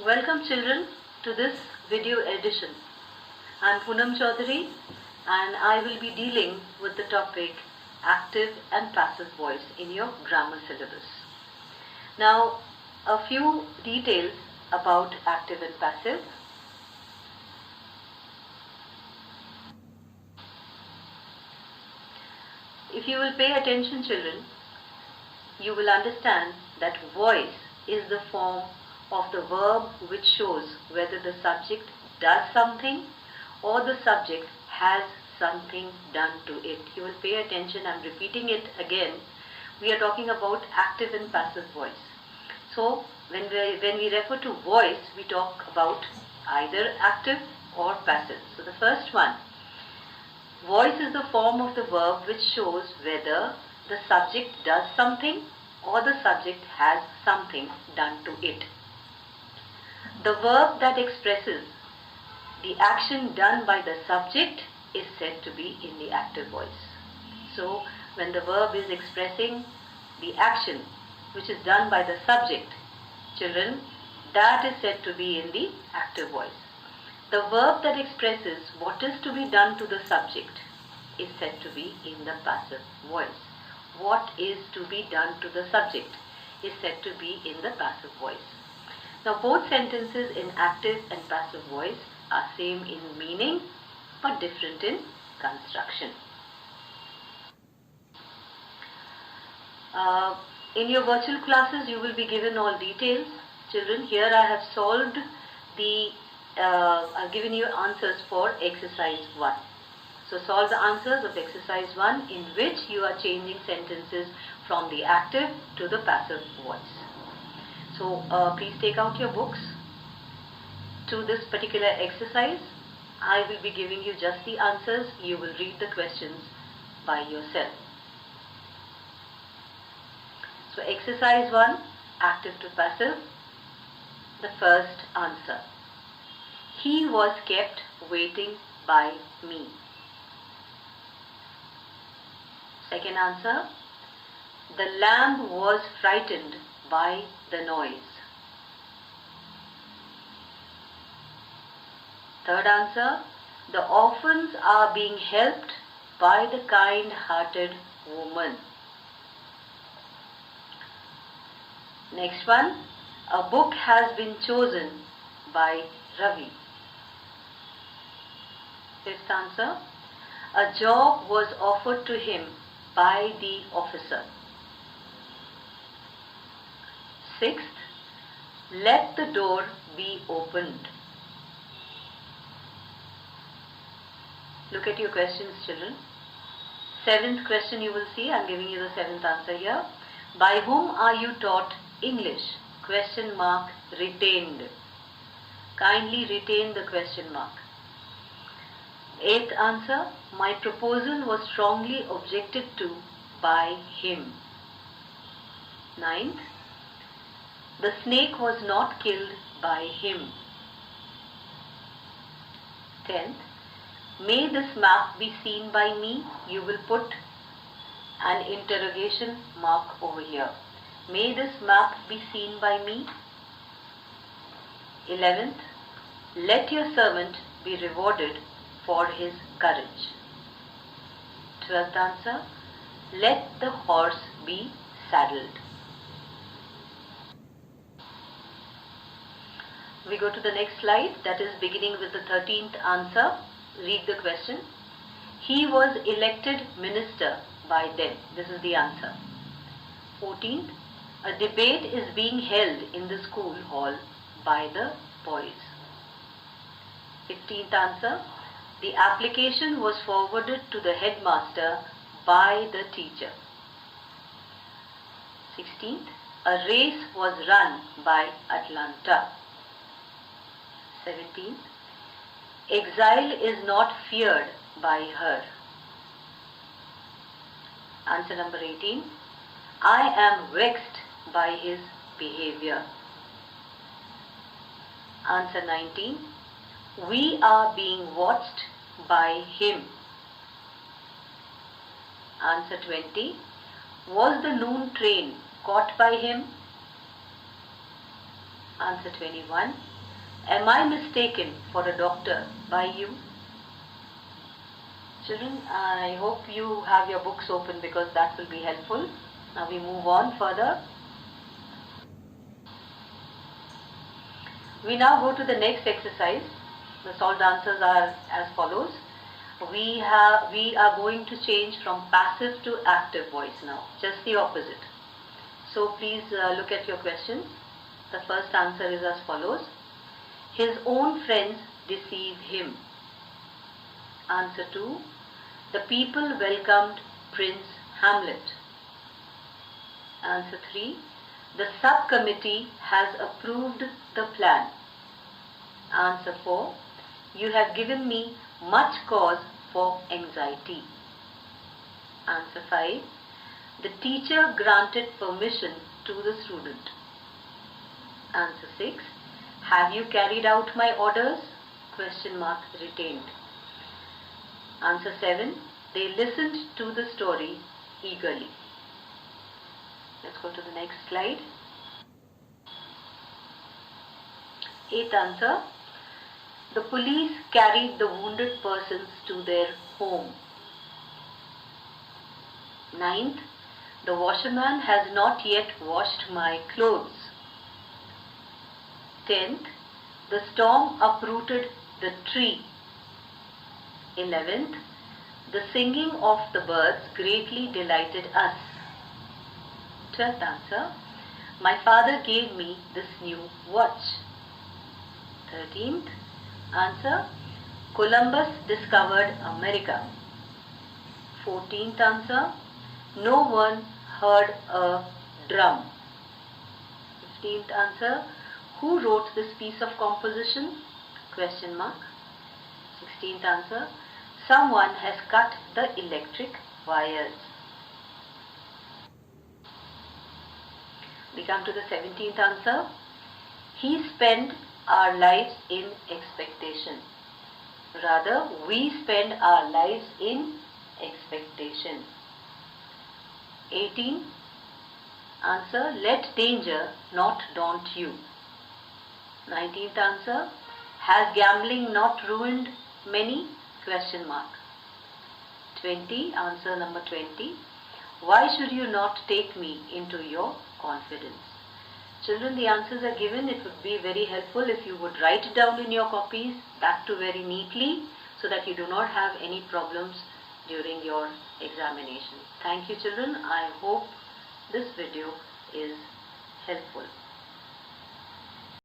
Welcome children to this video edition. I am Poonam Chaudhary and I will be dealing with the topic active and passive voice in your grammar syllabus. Now a few details about active and passive. If you will pay attention children, you will understand that voice is the form of the verb which shows whether the subject does something or the subject has something done to it. You will pay attention, I am repeating it again. We are talking about active and passive voice. So when we refer to voice, we talk about either active or passive. So the first one, voice is the form of the verb which shows whether the subject does something or the subject has something done to it. The verb that expresses the action done by the subject is said to be in the active voice. So when the verb is expressing the action which is done by the subject, children, that is said to be in the active voice. The verb that expresses what is to be done to the subject is said to be in the passive voice. What is to be done to the subject is said to be in the passive voice. Now both sentences in active and passive voice are same in meaning but different in construction. In your virtual classes you will be given all details. Children, here I have solved I've given you answers for exercise 1. So solve the answers of exercise 1 in which you are changing sentences from the active to the passive voice. So please take out your books. To this particular exercise, I will be giving you just the answers. You will read the questions by yourself. So exercise 1, active to passive. The first answer. He was kept waiting by me. Second answer. The lamb was frightened by the noise. Third answer. The orphans are being helped by the kind-hearted woman. Next one. A book has been chosen by Ravi. Fifth answer. A job was offered to him by the officer. Sixth, let the door be opened. Look at your questions, children. Seventh question you will see, I am giving you the seventh answer here. By whom are you taught English? Question mark, retained. Kindly retain the question mark. Eighth answer, my proposal was strongly objected to by him. Ninth, the snake was not killed by him. 10th, may this map be seen by me? You will put an interrogation mark over here. May this map be seen by me? 11th, let your servant be rewarded for his courage. 12th answer, let the horse be saddled. We go to the next slide, that is beginning with the 13th answer. Read the question. He was elected minister by them. This is the answer. 14th, a debate is being held in the school hall by the boys. 15th answer, the application was forwarded to the headmaster by the teacher. 16th, a race was run by Atlanta. 17th, exile is not feared by her. Answer number 18, I am vexed by his behavior. Answer 19, we are being watched by him. Answer 20, was the noon train caught by him? Answer 21. Am I mistaken for a doctor by you? Children, I hope you have your books open because that will be helpful. Now we move on further. We now go to the next exercise. The solved answers are as follows. We are going to change from passive to active voice now, just the opposite. So please look at your questions. The first answer is as follows. His own friends deceive him. Answer 2. The people welcomed Prince Hamlet. Answer 3. The subcommittee has approved the plan. Answer 4. You have given me much cause for anxiety. Answer 5. The teacher granted permission to the student. Answer 6. Have you carried out my orders? Question mark retained. Answer 7. They listened to the story eagerly. Let's go to the next slide. 8th answer. The police carried the wounded persons to their home. 9th. The washerman has not yet washed my clothes. 10th. The storm uprooted the tree. 11th. The singing of the birds greatly delighted us. 12th answer. My father gave me this new watch. 13th answer. Columbus discovered America. 14th answer. No one heard a drum. 15th answer. Who wrote this piece of composition? Question mark. 16th answer. Someone has cut the electric wires. We come to the 17th answer. He spent our lives in expectation. Rather, we spend our lives in expectation. 18. Answer. Let danger not daunt you. 19th answer. Has gambling not ruined many? Question mark. 20. Answer number 20. Why should you not take me into your confidence? Children, the answers are given. It would be very helpful if you would write it down in your copies, that too very neatly, so that you do not have any problems during your examination. Thank you, children. I hope this video is helpful.